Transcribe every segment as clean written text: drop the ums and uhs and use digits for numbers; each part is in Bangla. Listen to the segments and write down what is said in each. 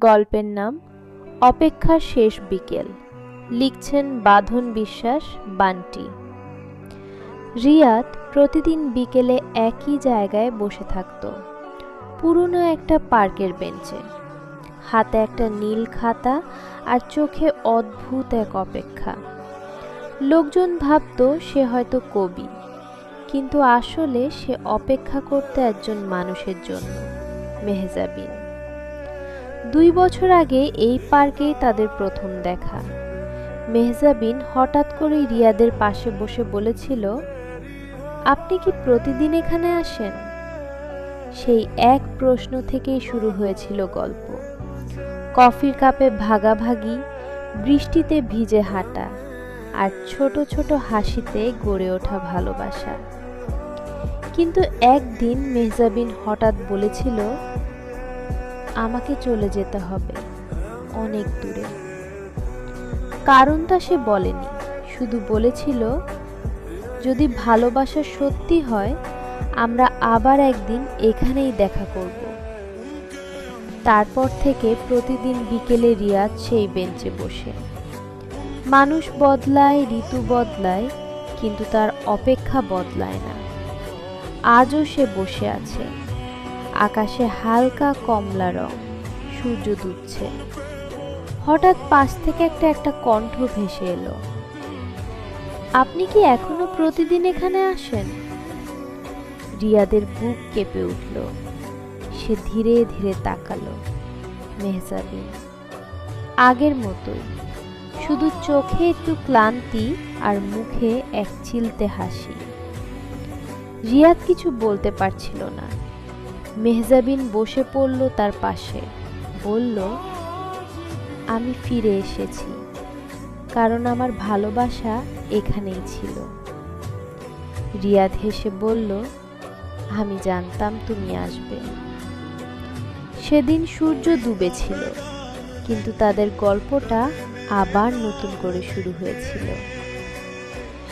গল্পের নাম অপেক্ষার শেষ বিকেল। লিখছেন বাঁধন বিশ্বাস, বান্টি। রিয়াদ প্রতিদিন বিকেলে একই জায়গায় বসে থাকত, পুরনো একটা পার্কের বেঞ্চে, হাতে একটা নীল খাতা আর চোখে অদ্ভুত এক অপেক্ষা। লোকজন ভাবত সে হয়তো কবি, কিন্তু আসলে সে অপেক্ষা করতে একজন মানুষের জন্য, মেহজাবিন। 2 বছর আগে এই পার্কেই তাদের প্রথম দেখা। মেহজাবিন হঠাৎ করেই রিয়াদের পাশে বসে বলেছিল, আপনি কি প্রতিদিন এখানে আসেন? সেই এক প্রশ্ন থেকেই শুরু হয়েছিল গল্প। কফির কাপে ভাগাভাগি, বৃষ্টিতে ভিজে হাঁটা, আর ছোট ছোট হাসিতে গড়ে ওঠা ভালোবাসা। কিন্তু একদিন মেহজাবিন হঠাৎ বলেছিল, আমাকে চলে যেতে হবে অনেক দূরে। কারণটা সে বলেনি, শুধু বলেছিল, যদি ভালোবাসা সত্যি হয় আমরা আবার একদিন এখানেই দেখা করব। তারপর থেকে প্রতিদিন বিকেলে রিয়াদ সেই বেঞ্চে বসে। মানুষ বদলায়, ঋতু বদলায়, কিন্তু তার অপেক্ষা বদলায় না। আজও সে বসে আছে। আকাশে হালকা কমলা রং, সূর্য ডুবছে। হঠাৎ পাশ থেকে একটা কণ্ঠ ভেসে এলো, আপনি কি এখনো প্রতিদিন এখানে আসেন? রিয়াদের বুক কেঁপে উঠল। সে ধীরে ধীরে তাকালো। মেহজাবিন আগের মতোই, শুধু চোখে একটু ক্লান্তি আর মুখে এক চিলতে হাসি। রিয়াদ কিছু বলতে পারছিল না। মেহজাবিন বসে পড়ল তার পাশে, বলল, আমি ফিরে এসেছি, কারণ আমার ভালোবাসা এখানেই ছিল। রিয়াদ হেসে বলল, আমি জানতাম তুমি আসবে। সেদিন সূর্য ডুবেছিল, কিন্তু তাদের গল্পটা আবার নতুন করে শুরু হয়েছিল।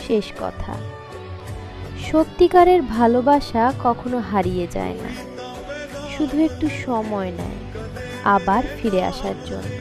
শেষ কথা, সত্যিকারের ভালোবাসা কখনো হারিয়ে যায় না, শুধু একটু সময় নেয় আবার ফিরে আসার জন্য।